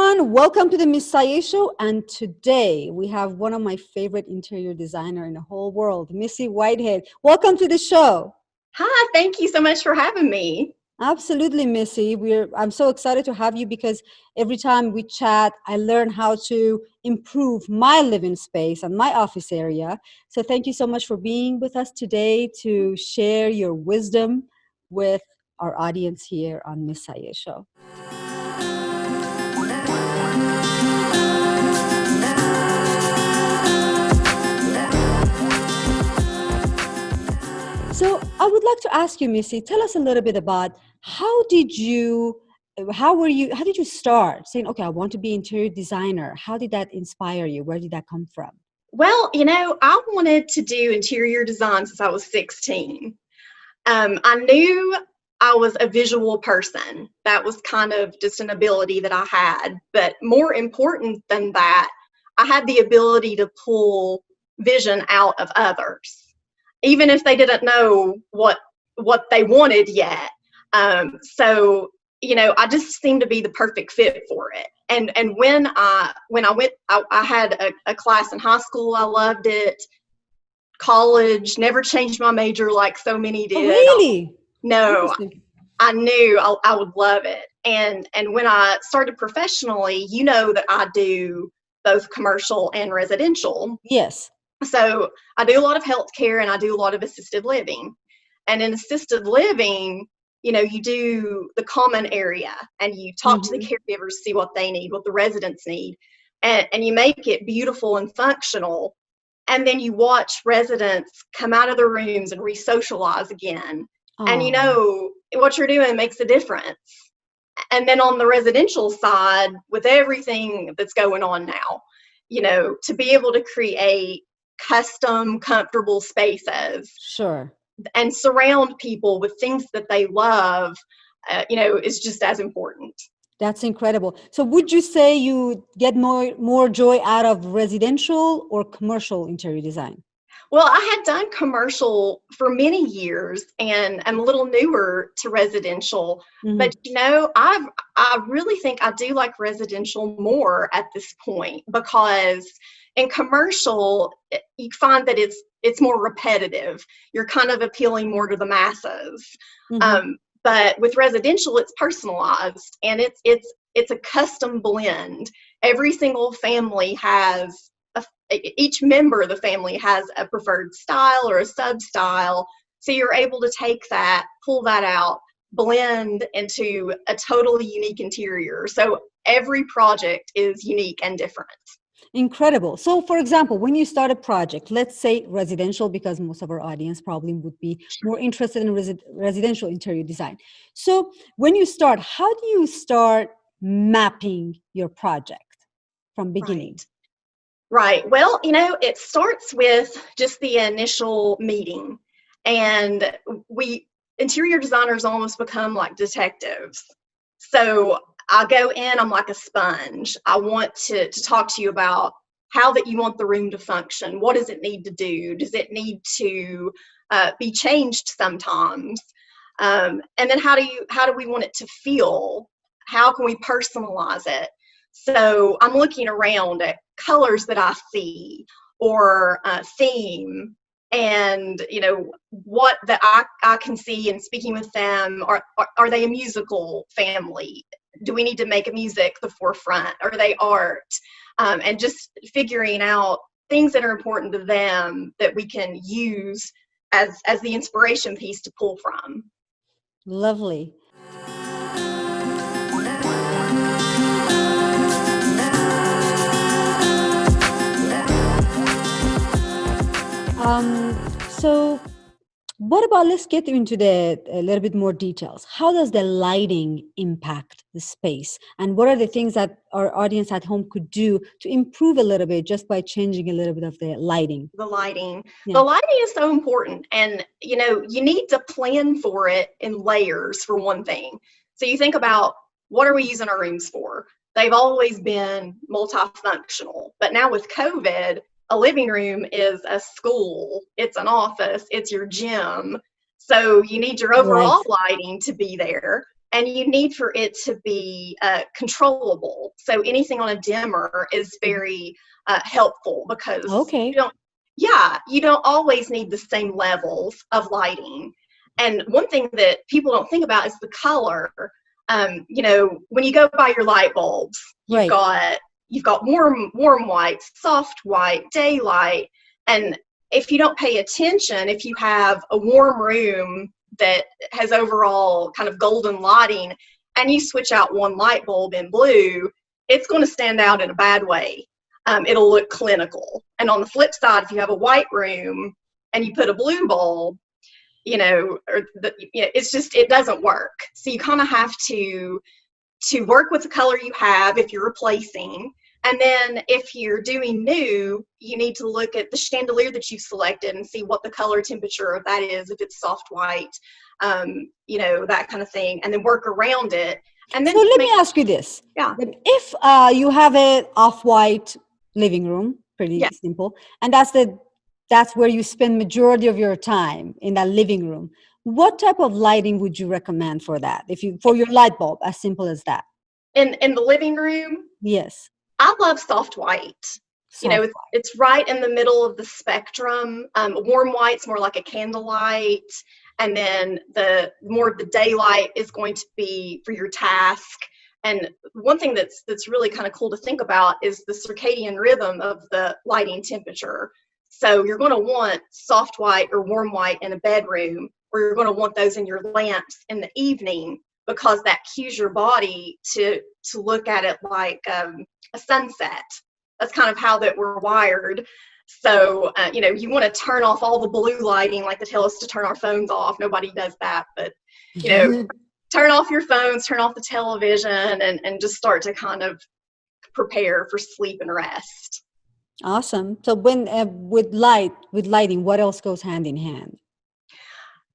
everyone, welcome to the Miss Saye show. And today we have one of my favorite interior designer in the whole world, Missy Whitehead. Welcome to the show. Hi, thank you so much for having me. Absolutely, Missy. I'm so excited to have you because every time we chat, I learn how to improve my living space and my office area. So thank you so much for being with us today to share your wisdom with our audience here on Miss Saye show. So I would like to ask you, Missy, tell us a little bit about how did you start saying, okay, I want to be interior designer? How did that inspire you? Where did that come from? Well, I wanted to do interior design since I was 16. I knew I was a visual person. That was kind of just an ability that I had. But more important than that, I had the ability to pull vision out of others, even if they didn't know what they wanted yet. I just seemed to be the perfect fit for it. And when I went, I had a class in high school. I loved it. College, never changed my major like so many did. Oh, really? No, I knew I would love it. And when I started professionally, you know that I do both commercial and residential. Yes. So I do a lot of healthcare and I do a lot of assisted living. And in assisted living, you do the common area and you talk to the caregivers, see what they need, what the residents need, and you make it beautiful and functional. And then you watch residents come out of their rooms and re-socialize again. And what you're doing makes a difference. And then on the residential side, with everything that's going on now, to be able to create custom, comfortable spaces. Sure. And surround people with things that they love, is just as important. That's incredible. So would you say you get more joy out of residential or commercial interior design? Well, I had done commercial for many years and I'm a little newer to residential, but I really think I do like residential more at this point, because in commercial, you find that it's more repetitive. You're kind of appealing more to the masses. But with residential, it's personalized and it's a custom blend. Every single family has each member of the family has a preferred style or a sub-style. So you're able to take that, pull that out, blend into a totally unique interior. So every project is unique and different. Incredible. So for example, when you start a project, let's say residential, because most of our audience probably would be more interested in residential interior design. So when you start, how do you start mapping your project from beginning? Right. Well, it starts with just the initial meeting, and interior designers almost become like detectives. So I go in, I'm like a sponge. I want to talk to you about how that you want the room to function. What does it need to do? Does it need to be changed sometimes? And then how do we want it to feel? How can we personalize it? So I'm looking around at colors that I see or theme, and what that I can see and speaking with them. Are they a musical family? Do we need to make music the forefront? Are they art? And just figuring out things that are important to them that we can use as the inspiration piece to pull from. Lovely. So what about, let's get into a little bit more details. How does the lighting impact the space? And what are the things that our audience at home could do to improve a little bit just by changing a little bit of the lighting? The lighting. Yeah. The lighting is so important. And, you need to plan for it in layers, for one thing. So you think about, what are we using our rooms for? They've always been multifunctional. But now with COVID, a living room is a school, it's an office, it's your gym. So you need your overall lighting to be there. and you need for it to be controllable. So anything on a dimmer is very helpful, because Okay. you don't always need the same levels of lighting. And one thing that people don't think about is the color. When you go by your light bulbs, Right. you've got warm white, soft white, daylight, and if you don't pay attention, if you have a warm room that has overall kind of golden lighting, and you switch out one light bulb in blue, it's going to stand out in a bad way. It'll look clinical. And on the flip side, if you have a white room and you put a blue bulb, it doesn't work. So you kind of have to work with the color you have if you're replacing. And then if you're doing new, you need to look at the chandelier that you've selected and see what the color temperature of that is, if it's soft white, that kind of thing, and then work around it. And then So just let me ask you this. yeah, If you have an off-white living room, pretty yeah. simple, and that's where you spend majority of your time, in that living room, what type of lighting would you recommend for that? For your light bulb, as simple as that. In the living room, Yes. I love soft white. Soft It's right in the middle of the spectrum. Warm white's more like a candlelight, and then the more the daylight is going to be for your task. And one thing that's really kind of cool to think about is the circadian rhythm of the lighting temperature. So you're going to want soft white or warm white in a bedroom, or you're going to want those in your lamps in the evening, because that cues your body to look at it like a sunset. That's kind of how that we're wired. So, you want to turn off all the blue lighting, like they tell us to turn our phones off. Nobody does that, but, white. turn off your phones, turn off the television, and just start to kind of prepare for sleep and rest. Awesome. So when with lighting, what else goes hand in hand?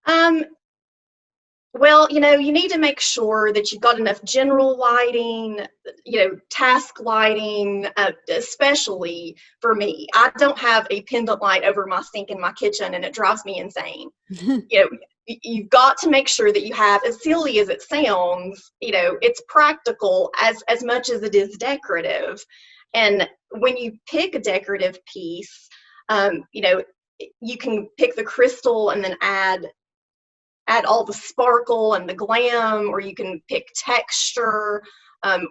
Um, Well, you need to make sure that you've got enough general lighting, task lighting, especially for me. I don't have a pendant light over my sink in my kitchen, and it drives me insane. You've got to make sure that you have, as silly as it sounds, it's practical as much as it is decorative. And when you pick a decorative piece, you can pick the crystal and then add all the sparkle and the glam, or you can pick texture,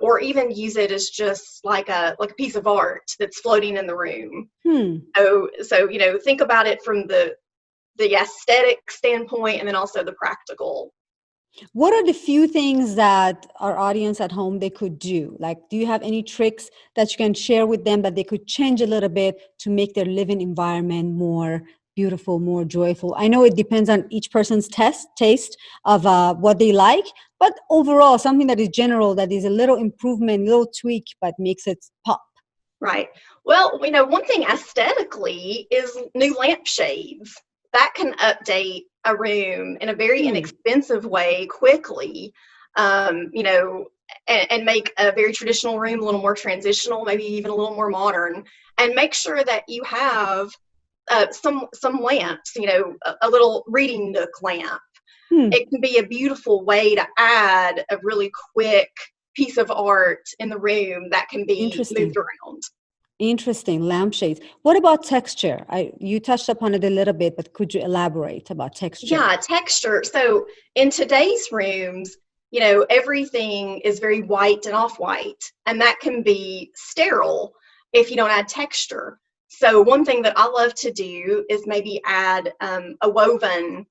or even use it as just like a piece of art that's floating in the room. So think about it from the aesthetic standpoint, and then also the practical. What are the few things that our audience at home they could do? Like, do you have any tricks that you can share with them that they could change a little bit to make their living environment more beautiful, more joyful? I know it depends on each person's taste of what they like, but overall, something that is general, that is a little improvement, little tweak, but makes it pop. Right. Well, one thing aesthetically is new lampshades. That can update a room in a very Hmm. inexpensive way quickly, and make a very traditional room a little more transitional, maybe even a little more modern. And make sure that you have some lamps, a little reading nook lamp. Hmm. It can be a beautiful way to add a really quick piece of art in the room that can be moved Interesting. around. Interesting. Lampshades. What about texture? You touched upon it a little bit, but could you elaborate about texture? Yeah, texture. So in today's rooms, everything is very white and off-white, and that can be sterile if you don't add texture. So one thing that I love to do is maybe add a woven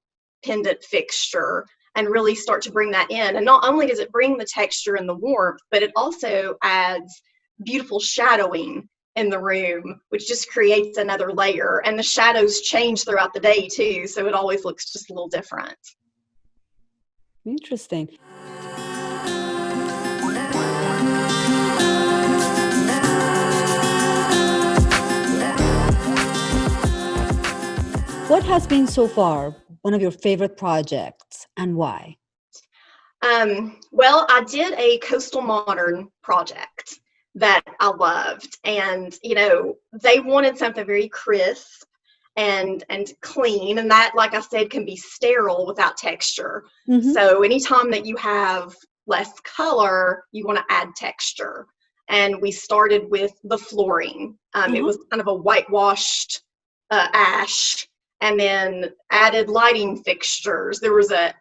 pendant fixture and really start to bring that in. And not only does it bring the texture and the warmth, but it also adds beautiful shadowing in the room, which just creates another layer. And the shadows change throughout the day too, so it always looks just a little different. Interesting. What has been so far one of your favorite projects and why? Well, I did a coastal modern project that I loved, and they wanted something very crisp and clean. And that, like I said, can be sterile without texture. Mm-hmm. So anytime that you have less color, you want to add texture. And we started with the flooring. It Uh-huh. was kind of a whitewashed ash, and then added lighting fixtures. There was a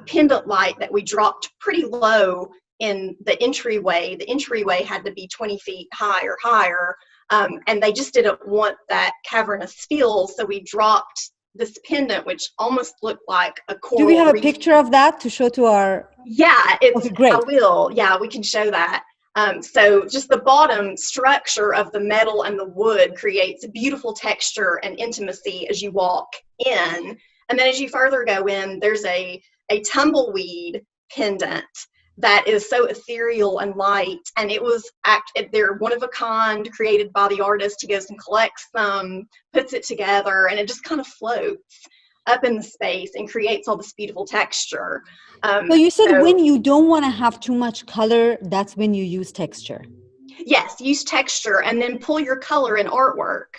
pendant light that we dropped pretty low in the entryway. The entryway had to be 20 feet high or higher, and they just didn't want that cavernous feel, so we dropped this pendant, which almost looked like a Do we coral have a reef. picture of that to show to our? Yeah, Okay, I great. will. Yeah, we can show that. So just the bottom structure of the metal and the wood creates a beautiful texture and intimacy as you walk in. And then as you further go in, there's a tumbleweed pendant that is so ethereal and light. And it was they're one of a kind, created by the artist. He goes and collects them, puts it together, and it just kind of floats up in the space and creates all this beautiful texture. So you said So when you don't want to have too much color, that's when you use texture. yes, use texture and then pull your color in artwork.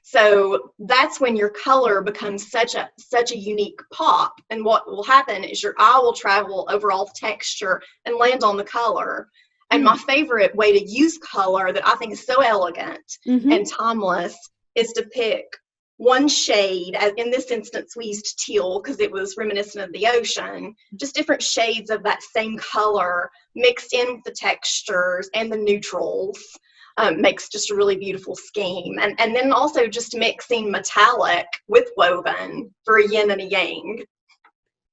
So that's when your color becomes such a unique pop. And what will happen is your eye will travel over all the texture and land on the color. And my favorite way to use color that I think is so elegant Mm-hmm. and timeless is to pick one shade. In this instance, we used teal because it was reminiscent of the ocean, just different shades of that same color mixed in with the textures and the neutrals. Makes just a really beautiful scheme. And then also just mixing metallic with woven for a yin and a yang.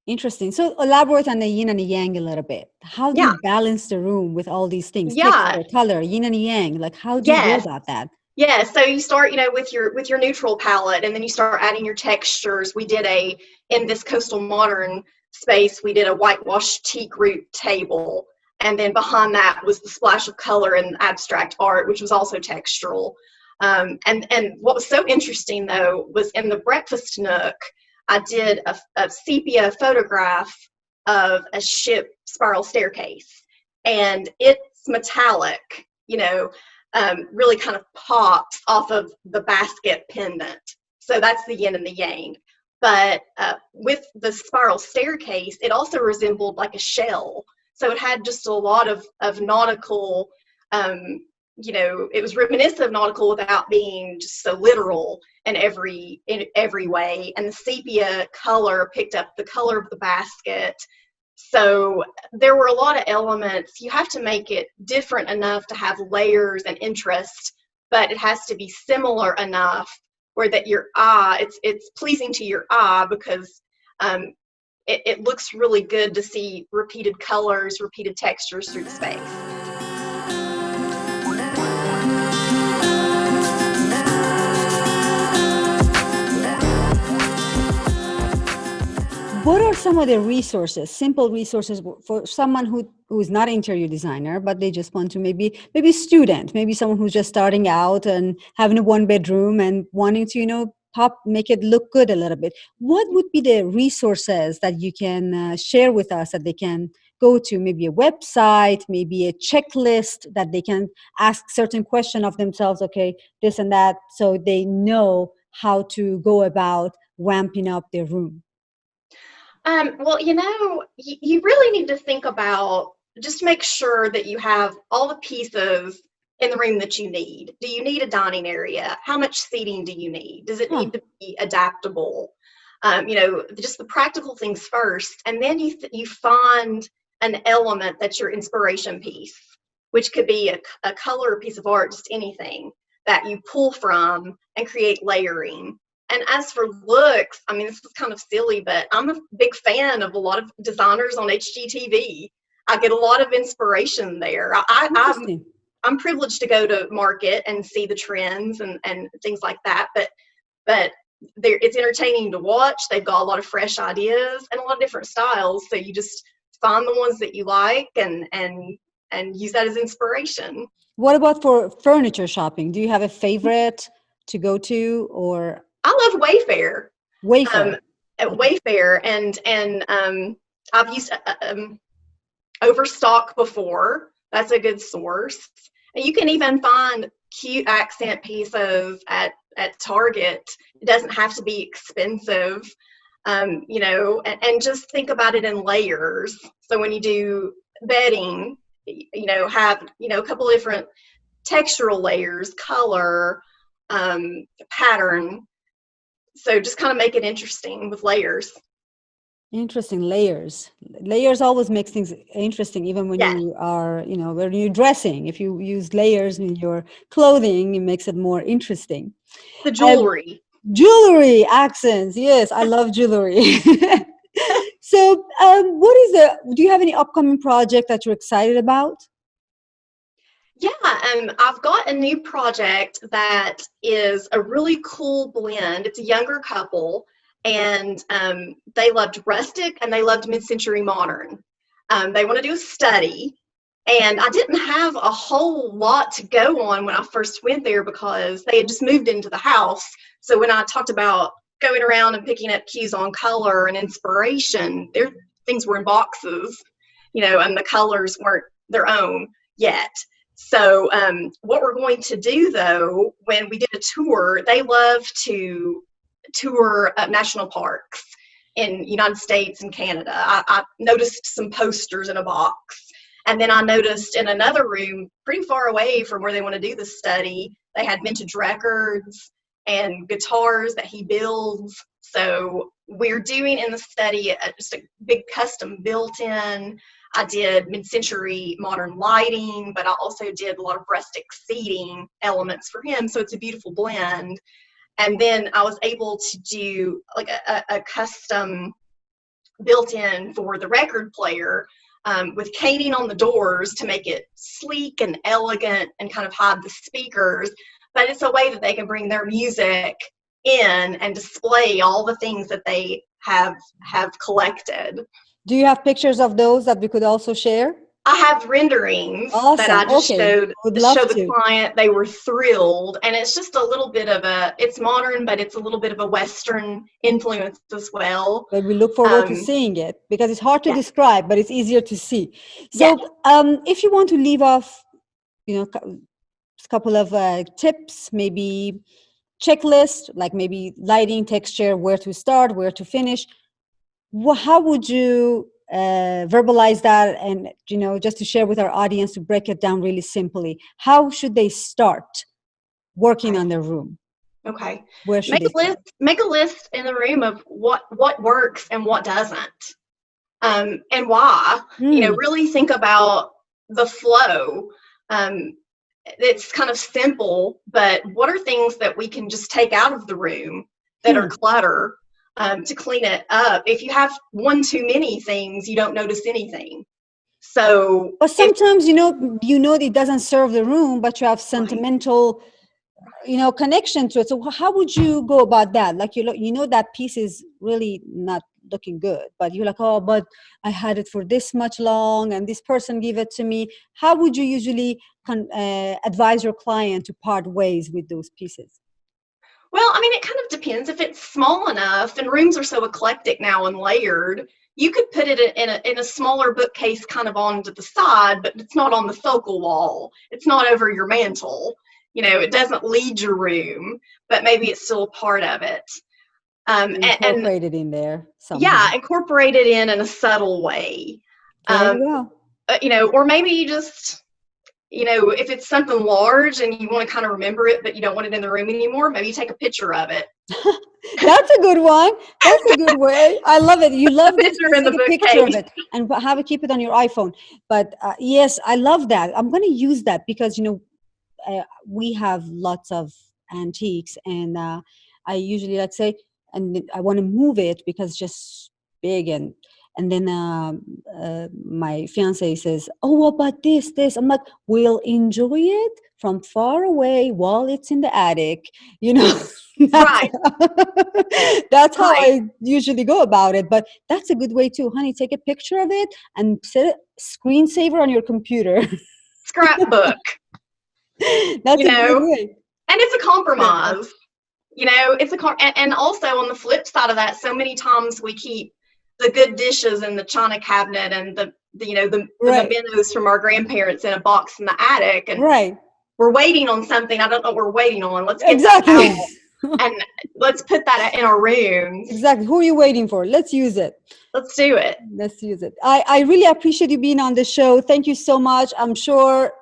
Interesting. So elaborate on the yin and the yang a little bit. How do Yeah, you balance the room with all these things? yeah, Texture, color, yin and yang. Like how do you go yes. about that? Yeah, so you start, with your neutral palette, and then you start adding your textures. We did in this coastal modern space, we did a whitewashed teak root table, and then behind that was the splash of color and abstract art, which was also textural. And what was so interesting though was in the breakfast nook, I did a sepia photograph of a ship spiral staircase, and it's metallic, really kind of pops off of the basket pendant. So that's the yin and the yang. But with the spiral staircase, it also resembled like a shell. So it had just a lot of nautical, it was reminiscent of nautical without being just so literal in every way. And the sepia color picked up the color of the basket. So there were a lot of elements. You have to make it different enough to have layers and interest, but it has to be similar enough where that your eye, it's pleasing to your eye because it looks really good to see repeated colors, repeated textures through the space. What are some of the resources, simple resources for someone who is not an interior designer, but they just want to maybe student, maybe someone who's just starting out and having a one bedroom and wanting to, make it look good a little bit. What would be the resources that you can share with us that they can go to? Maybe a website, maybe a checklist that they can ask certain question of themselves, okay, this and that, so they know how to go about ramping up their room. Well, you really need to think about, just make sure that you have all the pieces in the room that you need. Do you need a dining area? How much seating do you need? Does it Huh. need to be adaptable? Just the practical things first, and then you find an element that's your inspiration piece, which could be a color, piece of art, just anything that you pull from and create layering. And as for looks, I mean, this is kind of silly, but I'm a big fan of a lot of designers on HGTV. I get a lot of inspiration there. Interesting. I'm privileged to go to market and see the trends and things like that, but it's entertaining to watch. They've got a lot of fresh ideas and a lot of different styles. So you just find the ones that you like and use that as inspiration. What about for furniture shopping? Do you have a favorite to go to or I love Wayfair. Um, Wayfair? at Okay. Wayfair and I've used Overstock before. That's a good source. And you can even find cute accent pieces at at Target. It doesn't have to be expensive. And just think about it in layers. So when you do bedding, have, a couple of different textural layers, color, pattern. So just kind of make it interesting with layers. Interesting. Layers always makes things interesting, even when Yes, you are, when you're dressing. If you use layers in your clothing, it makes it more interesting. the Um, jewelry. Jewelry, accents. Yes, I love jewelry. So, do you have any upcoming project that you're excited about? Yeah, I've got a new project that is a really cool blend. It's a younger couple, and they loved rustic and they loved mid-century modern. They want to do a study, and I didn't have a whole lot to go on when I first went there because they had just moved into the house. So when I talked about going around and picking up cues on color and inspiration, their things were in boxes, and the colors weren't their own yet. So what we're going to do, though, when we did a tour, they love to tour national parks in United States and Canada. I noticed some posters in a box. And then I noticed in another room, pretty far away from where they want to do the study, they had vintage records and guitars that he builds. So we're doing in the study just a big custom built-in. I did mid-century modern lighting, but I also did a lot of rustic seating elements for him. So it's a beautiful blend. And then I was able to do like a custom built-in for the record player with caning on the doors to make it sleek and elegant and kind of hide the speakers. But it's a way that they can bring their music in and display all the things that they have collected. Do you have pictures of those that we could also share? I have renderings that Awesome. I just Okay. showed Would love show the to. client. They were thrilled, and it's just a little bit of it's modern, but it's a little bit of a Western influence as well. But we look forward to Um, seeing it because it's hard to yeah, describe, but it's easier to see. yeah. So, if you want to leave off, a couple of tips, maybe checklist, like maybe lighting, texture, where to start, where to finish. How would you verbalize that? And just to share with our audience, to break it down really simply, how should they start working Okay. on their room? Okay. Where should Make they a list. start? Make a list in the room of what works and what doesn't, and why. Hmm. Really think about the flow. It's kind of simple, but what are things that we can just take out of the room that are Hmm. clutter to clean it up? If you have one too many things, you don't notice anything. So But if sometimes it doesn't serve the room, but you have right, sentimental connection to it. So how would you go about that? Like that piece is really not looking good, but you're like, oh, but I had it for this much long and this person gave it to me. How would you usually advise your client to part ways with those pieces? well, I mean, it kind of depends. If it's small enough, and rooms are so eclectic now and layered, you could put it in a smaller bookcase kind of on to the side, but it's not on the focal wall. It's not over your mantle. It doesn't lead your room, but maybe it's still a part of it. And Incorporate it in there somehow. yeah, incorporate it in a subtle way. There Um, you go. or maybe you just if it's something large and you want to kind of remember it, but you don't want it in the room anymore, maybe you take a picture of it. That's a good one. That's a good way. I love it. You A love this. picture Let's in the take a picture of bookcase. it and have it, keep it on your iPhone. But yes, I love that. I'm going to use that because we have lots of antiques, and I usually like say, and I want to move it because it's just big, and then my fiance says, "Oh, what about this?" I'm like, "We'll enjoy it from far away while it's in the attic." You know, that's Right, that's how right. I usually go about it. But that's a good way too, honey. Take a picture of it and set a screensaver on your computer. Scrapbook, That's you a great know, way. and it's a Scrapbook. compromise. And also on the flip side of that, so many times we keep the good dishes in the china cabinet and the Right. mementos from our grandparents in a box in the attic, and Right. we're waiting on something. I don't know what we're waiting on. Let's get that Exactly. out. And let's put that in our rooms. Exactly. Who are you waiting for? Let's use it. Let's do it. Let's use it. I really appreciate you being on the show. Thank you so much. I'm sure,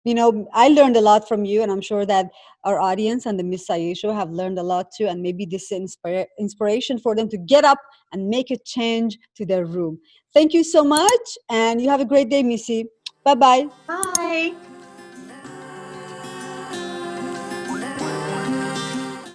I learned a lot from you, and I'm sure that our audience and the Miss Sayé show have learned a lot too, and maybe this is inspiration for them to get up and make a change to their room. Thank you so much, and you have a great day, Missy. Bye bye. Bye.